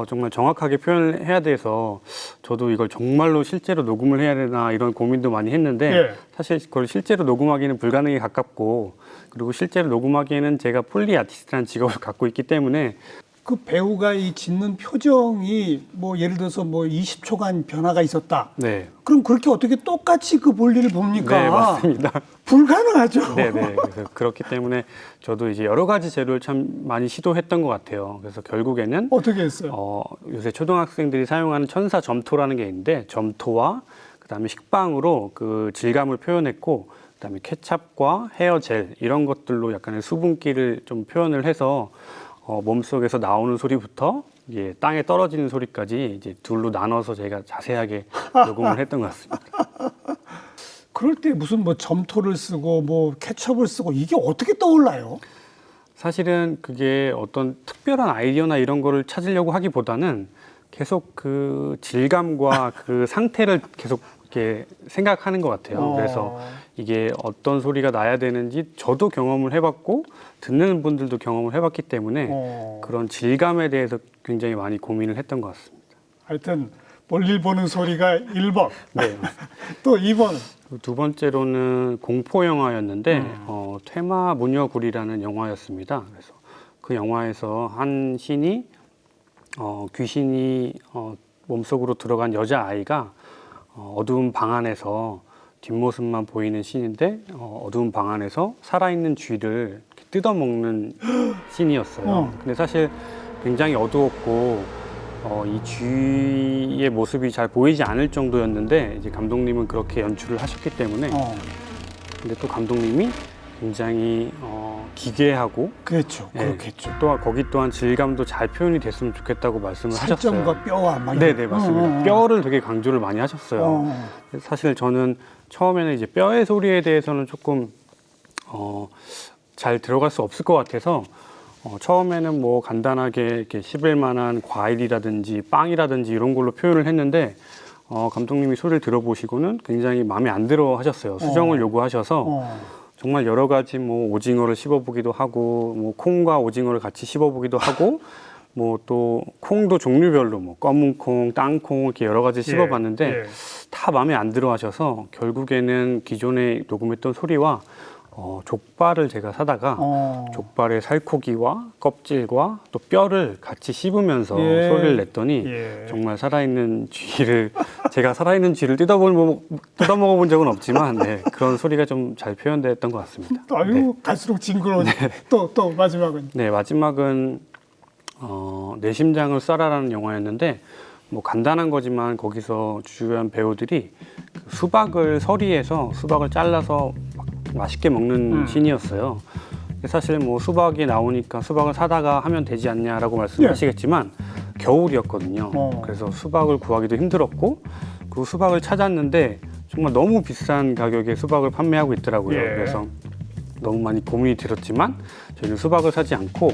정말 정확하게 표현을 해야 돼서 저도 이걸 정말로 실제로 녹음을 해야 되나 이런 고민도 많이 했는데 사실 그걸 실제로 녹음하기는 불가능에 가깝고 그리고 실제로 녹음하기에는 제가 폴리 아티스트라는 직업을 갖고 있기 때문에 그 배우가 이 짓는 표정이 뭐 예를 들어서 뭐 20초간 변화가 있었다. 네. 그럼 그렇게 어떻게 똑같이 그 볼일을 봅니까? 네, 맞습니다. 불가능하죠. 네네. 그래서 그렇기 때문에 저도 이제 여러 가지 재료를 참 많이 시도했던 것 같아요. 그래서 결국에는 어떻게 했어요? 요새 초등학생들이 사용하는 천사 점토라는 게 있는데 점토와 그다음에 식빵으로 그 질감을 표현했고 그다음에 케찹과 헤어 젤 이런 것들로 약간의 수분기를 좀 표현을 해서 몸속에서 나오는 소리부터 이제 땅에 떨어지는 소리까지 이제 둘로 나눠서 제가 자세하게 녹음을 했던 것 같습니다. 그럴 때 무슨 뭐 점토를 쓰고 뭐 케첩을 쓰고 이게 어떻게 떠올라요? 사실은 그게 어떤 특별한 아이디어나 이런 거를 찾으려고 하기보다는 계속 그 질감과 그 상태를 계속 이렇게 생각하는 것 같아요. 그래서 이게 어떤 소리가 나야 되는지 저도 경험을 해봤고 듣는 분들도 경험을 해봤기 때문에 그런 질감에 대해서 굉장히 많이 고민을 했던 것 같습니다. 하여튼 볼일 보는 소리가 1번. 네. 또 2번. 두 번째로는 공포 영화였는데 퇴마 무녀굴이라는 영화였습니다. 그래서 그 영화에서 한 신이 귀신이 몸속으로 들어간 여자 아이가 어두운 방 안에서 뒷모습만 보이는 씬인데 어두운 방 안에서 살아있는 쥐를 이렇게 뜯어먹는 씬이었어요. 근데 사실 굉장히 어두웠고 이 쥐의 모습이 잘 보이지 않을 정도였는데 이제 감독님은 그렇게 연출을 하셨기 때문에 근데 또 감독님이 굉장히 기괴하고 그렇죠. 예, 그렇겠죠. 또한 거기 또한 질감도 잘 표현이 됐으면 좋겠다고 말씀을 하셨어요. 살점과 뼈와 막 네네 맞습니다. 뼈를 되게 강조를 많이 하셨어요. 사실 저는 처음에는 이제 뼈의 소리에 대해서는 조금 잘 들어갈 수 없을 것 같아서 처음에는 뭐 간단하게 이렇게 씹을 만한 과일이라든지 빵이라든지 이런 걸로 표현을 했는데 감독님이 소리를 들어보시고는 굉장히 마음에 안 들어 하셨어요. 수정을 요구하셔서 정말 여러 가지 뭐 오징어를 씹어보기도 하고 뭐 콩과 오징어를 같이 씹어보기도 하고 뭐 또 콩도 종류별로 뭐 검은 콩, 땅콩 이렇게 여러 가지 씹어봤는데 다 마음에 안 들어 하셔서 결국에는 기존에 녹음했던 소리와 족발을 제가 사다가 족발의 살코기와 껍질과 또 뼈를 같이 씹으면서 소리를 냈더니 정말 살아있는 쥐를 제가 살아있는 쥐를 뜯어먹어 본 적은 없지만 그런 소리가 좀 잘 표현됐던 것 같습니다. 아유 갈수록 징그러워. 또 마지막은 네 마지막은 내 심장을 쏴라라는 영화였는데 뭐 간단한 거지만 거기서 주요한 배우들이 그 수박을 서리에서 수박을 잘라서 맛있게 먹는 씬이었어요. 사실 뭐 수박이 나오니까 수박을 사다가 하면 되지 않냐라고 말씀하시겠지만 겨울이었거든요. 그래서 수박을 구하기도 힘들었고 그 수박을 찾았는데 정말 너무 비싼 가격에 수박을 판매하고 있더라고요. 그래서 너무 많이 고민이 들었지만 저희는 수박을 사지 않고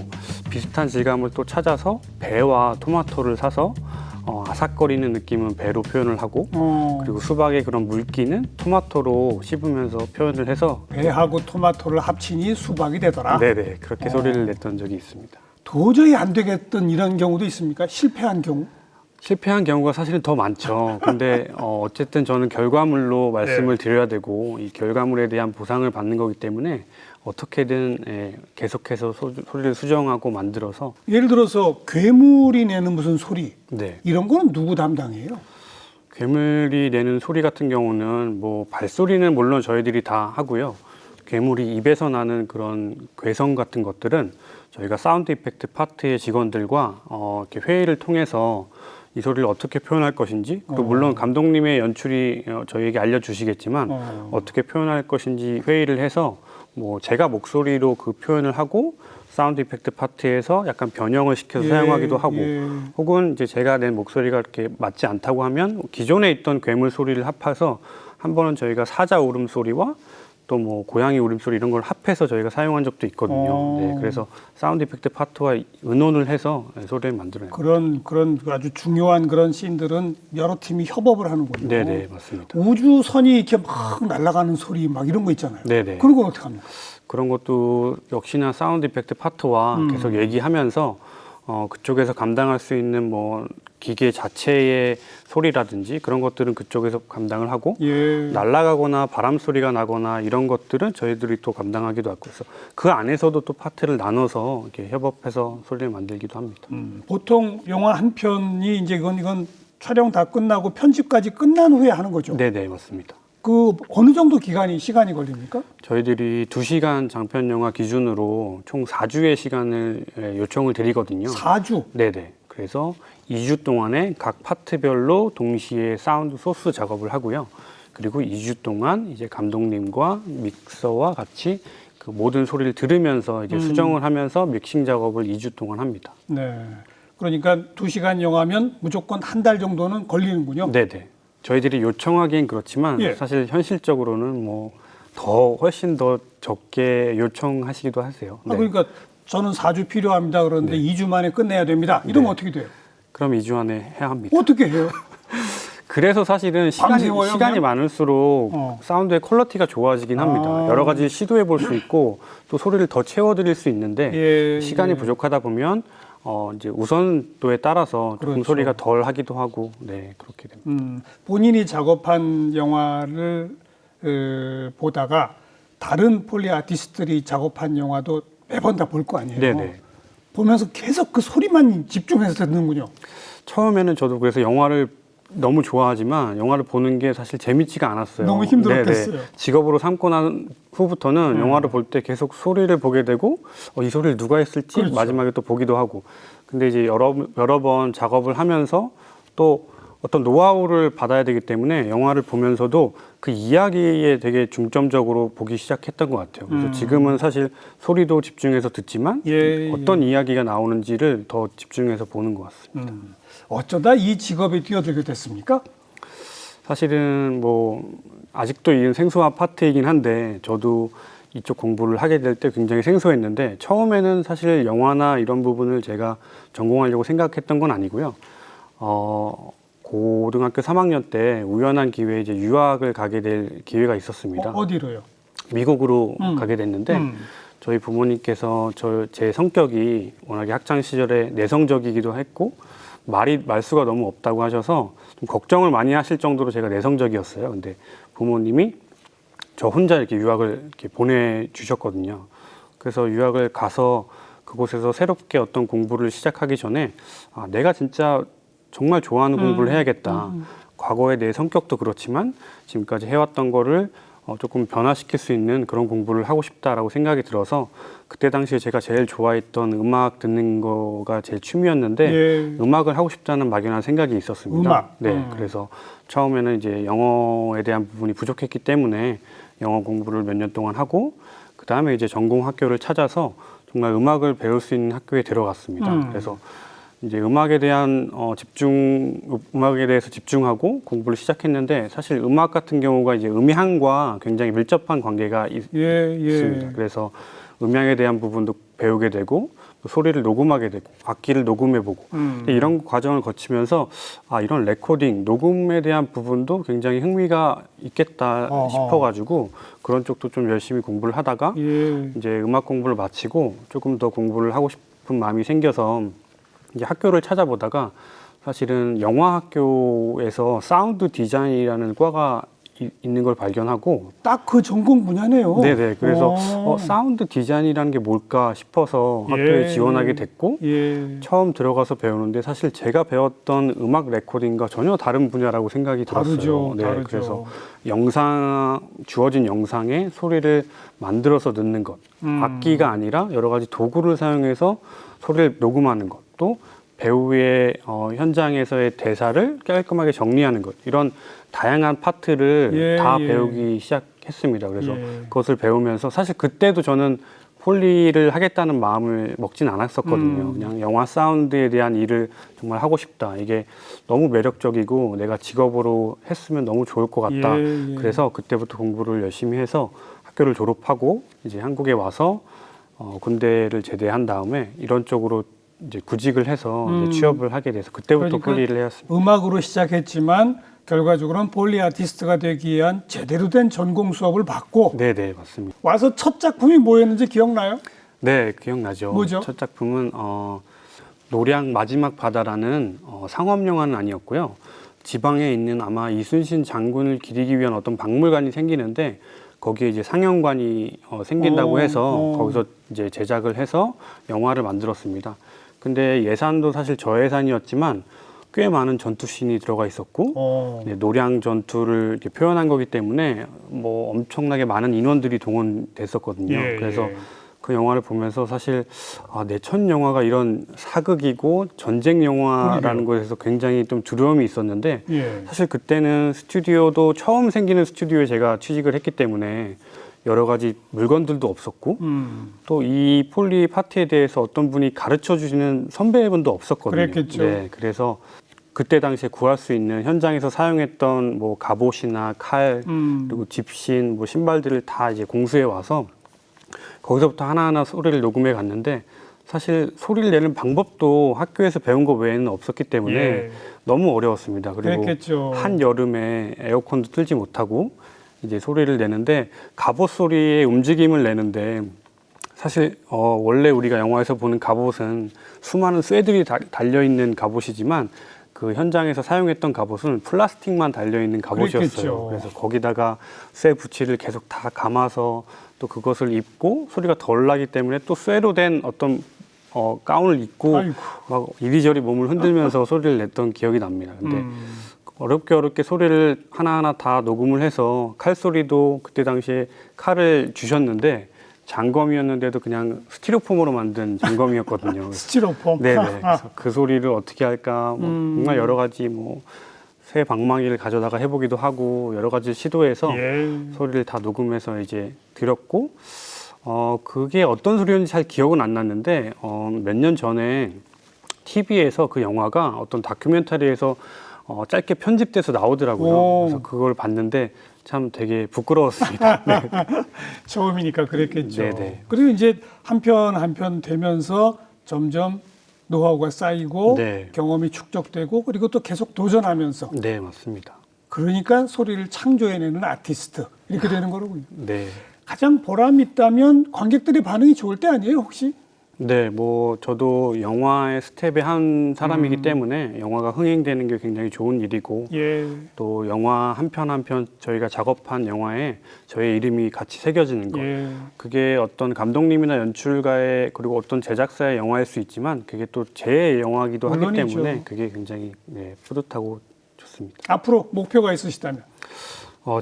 비슷한 질감을 또 찾아서 배와 토마토를 사서 아삭거리는 느낌은 배로 표현을 하고 그리고 수박의 그런 물기는 토마토로 씹으면서 표현을 해서 배하고 토마토를 합치니 수박이 되더라. 네네 그렇게 소리를 냈던 적이 있습니다. 도저히 안 되겠던 이런 경우도 있습니까? 실패한 경우? 실패한 경우가 사실은 더 많죠. 근데 어쨌든 저는 결과물로 말씀을 드려야 되고 이 결과물에 대한 보상을 받는 거기 때문에 어떻게든 계속해서 소리를 수정하고 만들어서 예를 들어서 괴물이 내는 무슨 소리 네. 이런 거는 누구 담당이에요? 괴물이 내는 소리 같은 경우는 뭐 발소리는 물론 저희들이 다 하고요. 괴물이 입에서 나는 그런 괴성 같은 것들은 저희가 사운드 이펙트 파트의 직원들과 이렇게 회의를 통해서 이 소리를 어떻게 표현할 것인지 또 물론 감독님의 연출이 저희에게 알려주시겠지만 어떻게 표현할 것인지 회의를 해서 뭐 제가 목소리로 그 표현을 하고 사운드 이펙트 파트에서 약간 변형을 시켜서 사용하기도 하고 혹은 이제 제가 낸 목소리가 이렇게 맞지 않다고 하면 기존에 있던 괴물 소리를 합해서 한 번은 저희가 사자 울음소리와 또 뭐 고양이 울음소리 이런 걸 합해서 저희가 사용한 적도 있거든요. 네, 그래서 사운드 이펙트 파트와 의논을 해서 소리를 만들어요. 그런 아주 중요한 그런 씬들은 여러 팀이 협업을 하는군요. 네네 맞습니다. 우주선이 이렇게 막 날아가는 소리 막 이런 거 있잖아요. 네네. 그런 건 어떻게 합니까? 그런 것도 역시나 사운드 이펙트 파트와 계속 얘기하면서 그쪽에서 감당할 수 있는 뭐 기계 자체의 소리라든지 그런 것들은 그쪽에서 감당을 하고 날아가거나 바람 소리가 나거나 이런 것들은 저희들이 또 감당하기도 하고 그래서 그 안에서도 또 파트를 나눠서 이렇게 협업해서 소리를 만들기도 합니다. 보통 영화 한 편이 이제 이건 촬영 다 끝나고 편집까지 끝난 후에 하는 거죠. 네네 맞습니다. 그 어느 정도 시간이 걸립니까? 저희들이 2시간 장편 영화 기준으로 총 4주의 시간을 요청을 드리거든요. 4주? 네네. 그래서 2주 동안에 각 파트별로 동시에 사운드 소스 작업을 하고요. 그리고 2주 동안 이제 감독님과 믹서와 같이 그 모든 소리를 들으면서 이제 수정을 하면서 믹싱 작업을 2주 동안 합니다. 네. 그러니까 2시간 영화면 무조건 한 달 정도는 걸리는군요. 네네. 저희들이 요청하기엔 그렇지만 사실 현실적으로는 뭐 훨씬 더 적게 요청하시기도 하세요. 네. 그러니까 저는 4주 필요합니다. 그런데 2주 만에 끝내야 됩니다. 이러면 어떻게 돼요? 그럼 2주 안에 해야 합니다. 어떻게 해요? 그래서 사실은 밤새워요, 시간이 그냥? 많을수록 사운드의 퀄리티가 좋아지긴 합니다. 여러 가지 시도해 볼 수 있고 또 소리를 더 채워드릴 수 있는데 예, 시간이 예. 부족하다 보면 이제 우선도에 따라서 조금 그렇죠. 소리가 덜 하기도 하고 네 그렇게 됩니다. 본인이 작업한 영화를 보다가 다른 폴리 아티스트들이 작업한 영화도 매번 다 볼 거 아니에요. 네네. 보면서 계속 그 소리만 집중해서 듣는군요. 처음에는 저도 그래서 영화를 너무 좋아하지만 영화를 보는 게 사실 재밌지가 않았어요. 너무 힘들었겠어요. 네네. 직업으로 삼고 난 후부터는 영화를 볼 때 계속 소리를 보게 되고 이 소리를 누가 했을지 그렇죠. 마지막에 또 보기도 하고. 근데 이제 여러 번 작업을 하면서 또 어떤 노하우를 받아야 되기 때문에 영화를 보면서도 그 이야기에 되게 중점적으로 보기 시작했던 것 같아요. 그래서 지금은 사실 소리도 집중해서 듣지만 예, 어떤 이야기가 나오는지를 더 집중해서 보는 것 같습니다. 어쩌다 이 직업에 뛰어들게 됐습니까? 사실은 뭐 아직도 이건 생소한 파트이긴 한데 저도 이쪽 공부를 하게 될 때 굉장히 생소했는데 처음에는 사실 영화나 이런 부분을 제가 전공하려고 생각했던 건 아니고요. 고등학교 3학년 때 우연한 기회에 이제 유학을 가게 될 기회가 있었습니다. 어디로요? 미국으로 가게 됐는데 음. 저희 부모님께서 제 성격이 워낙에 학창 시절에 내성적이기도 했고 말수가 너무 없다고 하셔서 좀 걱정을 많이 하실 정도로 제가 내성적이었어요. 근데 부모님이 저 혼자 이렇게 유학을 이렇게 보내주셨거든요. 그래서 유학을 가서 그곳에서 새롭게 어떤 공부를 시작하기 전에 내가 진짜 정말 좋아하는 공부를 해야겠다. 과거에 내 성격도 그렇지만 지금까지 해왔던 거를 조금 변화시킬 수 있는 그런 공부를 하고 싶다라고 생각이 들어서 그때 당시에 제가 제일 좋아했던 음악 듣는 거가 제 취미였는데 예. 음악을 하고 싶다는 막연한 생각이 있었습니다. 음악. 네, 그래서 처음에는 이제 영어에 대한 부분이 부족했기 때문에 영어 공부를 몇 년 동안 하고 그 다음에 이제 전공 학교를 찾아서 정말 음악을 배울 수 있는 학교에 들어갔습니다. 그래서 이제 음악에 대한 음악에 대해서 집중하고 공부를 시작했는데 사실 음악 같은 경우가 이제 음향과 굉장히 밀접한 관계가 있습니다. 그래서 음향에 대한 부분도 배우게 되고 또 소리를 녹음하게 되고 악기를 녹음해보고 이런 과정을 거치면서 이런 레코딩, 녹음에 대한 부분도 굉장히 흥미가 있겠다 싶어가지고 그런 쪽도 좀 열심히 공부를 하다가 이제 음악 공부를 마치고 조금 더 공부를 하고 싶은 마음이 생겨서 이제 학교를 찾아보다가 사실은 영화 학교에서 사운드 디자인이라는 과가 있는 걸 발견하고 딱 그 전공 분야네요. 네네. 그래서 사운드 디자인이라는 게 뭘까 싶어서 학교에 지원하게 됐고 처음 들어가서 배우는데 사실 제가 배웠던 음악 레코딩과 전혀 다른 분야라고 생각이 들었어요. 네, 다르죠. 그래서 주어진 영상에 소리를 만들어서 넣는 것, 악기가 아니라 여러 가지 도구를 사용해서 소리를 녹음하는 것, 또 배우의 현장에서의 대사를 깔끔하게 정리하는 것, 이런 다양한 파트를 다 배우기 시작했습니다. 그래서 그것을 배우면서 사실 그때도 저는 폴리를 하겠다는 마음을 먹진 않았었거든요. 그냥 영화 사운드에 대한 일을 정말 하고 싶다. 이게 너무 매력적이고 내가 직업으로 했으면 너무 좋을 것 같다. 그래서 그때부터 공부를 열심히 해서 학교를 졸업하고 이제 한국에 와서 군대를 제대한 다음에 이런 쪽으로 이제 구직을 해서 이제 취업을 하게 돼서 그때부터 그러니까 폴리를 해왔습니다. 음악으로 시작했지만 결과적으로는 폴리 아티스트가 되기 위한 제대로 된 전공 수업을 받고 네네 맞습니다. 와서 첫 작품이 뭐였는지 기억나요? 네 기억나죠. 뭐죠? 첫 작품은 노량 마지막 바다라는 상업 영화는 아니었고요. 지방에 있는 아마 이순신 장군을 기리기 위한 어떤 박물관이 생기는데 거기에 이제 상영관이 생긴다고 해서 거기서 이제 제작을 해서 영화를 만들었습니다. 근데 예산도 사실 저예산이었지만 꽤 많은 전투씬이 들어가 있었고 노량 전투를 이렇게 표현한 거기 때문에 뭐 엄청나게 많은 인원들이 동원됐었거든요. 그래서 그 영화를 보면서 사실 내 첫 영화가 이런 사극이고 전쟁 영화라는 것에서 굉장히 좀 두려움이 있었는데 사실 그때는 스튜디오도 처음 생기는 스튜디오에 제가 취직을 했기 때문에 여러 가지 물건들도 없었고 또 이 폴리 파트에 대해서 어떤 분이 가르쳐 주시는 선배분도 없었거든요. 그랬겠죠. 네, 그래서 그때 당시에 구할 수 있는 현장에서 사용했던 뭐 갑옷이나 칼 그리고 집신 뭐 신발들을 다 이제 공수해 와서 거기서부터 하나하나 소리를 녹음해 갔는데 사실 소리를 내는 방법도 학교에서 배운 거 외에는 없었기 때문에 예. 너무 어려웠습니다. 그리고 그랬겠죠. 한 여름에 에어컨도 틀지 못하고 이제 소리를 내는데 갑옷 소리의 움직임을 내는데 사실 원래 우리가 영화에서 보는 갑옷은 수많은 쇠들이 달려 있는 갑옷이지만 그 현장에서 사용했던 갑옷은 플라스틱만 달려 있는 갑옷이었어요. 그랬겠죠. 그래서 거기다가 쇠 부치를 계속 다 감아서 또 그것을 입고 소리가 덜 나기 때문에 또 쇠로 된 어떤 가운을 입고 아이고. 막 이리저리 몸을 흔들면서 소리를 냈던 기억이 납니다. 근데 어렵게 소리를 하나하나 다 녹음을 해서 칼소리도 그때 당시에 칼을 주셨는데 장검이었는데도 그냥 스티로폼으로 만든 장검이었거든요. 스티로폼. 네네. 그래서 그 소리를 어떻게 할까 뭐 정말 여러 가지 뭐 새 방망이를 가져다가 해보기도 하고 여러 가지 시도해서 예. 소리를 다 녹음해서 이제 드렸고 그게 어떤 소리였는지 잘 기억은 안 났는데 몇 년 전에 TV에서 그 영화가 어떤 다큐멘터리에서 짧게 편집돼서 나오더라고요. 오. 그래서 그걸 봤는데 참 되게 부끄러웠습니다. 네. 처음이니까 그랬겠죠. 네네. 그리고 이제 한 편 한 편 되면서 점점 노하우가 쌓이고 네. 경험이 축적되고 그리고 또 계속 도전하면서 네, 맞습니다. 그러니까 소리를 창조해내는 아티스트 이렇게 되는 거로군요. 네. 가장 보람 있다면 관객들의 반응이 좋을 때 아니에요, 혹시? 네, 뭐 저도 영화의 스텝의 한 사람이기 때문에 영화가 흥행되는 게 굉장히 좋은 일이고 예. 또 영화 한 편 한 편 저희가 작업한 영화에 저의 이름이 같이 새겨지는 것. 예. 그게 어떤 감독님이나 연출가의 그리고 어떤 제작사의 영화일 수 있지만 그게 또 제 영화이기도 하기 물론이죠. 때문에 그게 굉장히 뿌듯하고 좋습니다. 앞으로 목표가 있으시다면?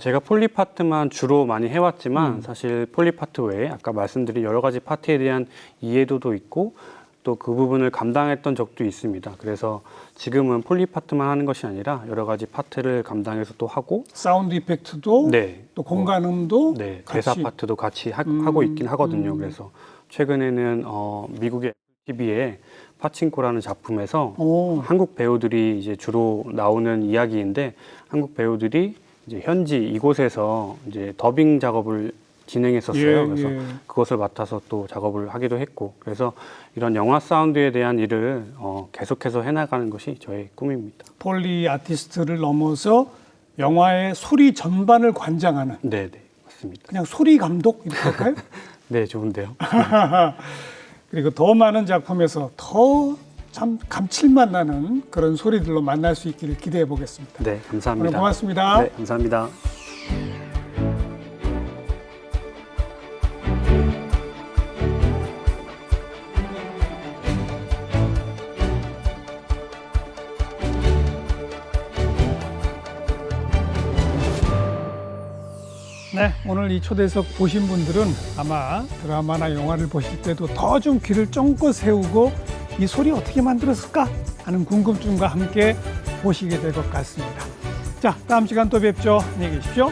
제가 폴리파트만 주로 많이 해왔지만 사실 폴리파트 외에 아까 말씀드린 여러 가지 파트에 대한 이해도도 있고 또 그 부분을 감당했던 적도 있습니다. 그래서 지금은 폴리파트만 하는 것이 아니라 여러 가지 파트를 감당해서 또 하고 사운드 이펙트도 네, 또 공간음도 네, 같이. 대사 파트도 같이 하고 있긴 하거든요. 그래서 최근에는 미국의 TV의 파친코라는 작품에서 오. 한국 배우들이 이제 주로 나오는 이야기인데 한국 배우들이 이제 현지 이곳에서 이제 더빙 작업을 진행했었어요. 예, 그래서 예. 그것을 맡아서 또 작업을 하기도 했고, 그래서 이런 영화 사운드에 대한 일을 계속해서 해나가는 것이 저의 꿈입니다. 폴리 아티스트를 넘어서 영화의 소리 전반을 관장하는 네, 네, 맞습니다. 그냥 소리 감독 이렇게 할까요? 네, 좋은데요. 그리고 더 많은 작품에서 더 참 감칠맛 나는 그런 소리들로 만날 수 있기를 기대해 보겠습니다. 네, 감사합니다. 오늘 고맙습니다. 네, 감사합니다. 네, 오늘 이 초대석 보신 분들은 아마 드라마나 영화를 보실 때도 더 좀 귀를 쫑긋 세우고 이 소리 어떻게 만들었을까 하는 궁금증과 함께 보시게 될 것 같습니다. 자, 다음 시간 또 뵙죠. 안녕히 계십시오.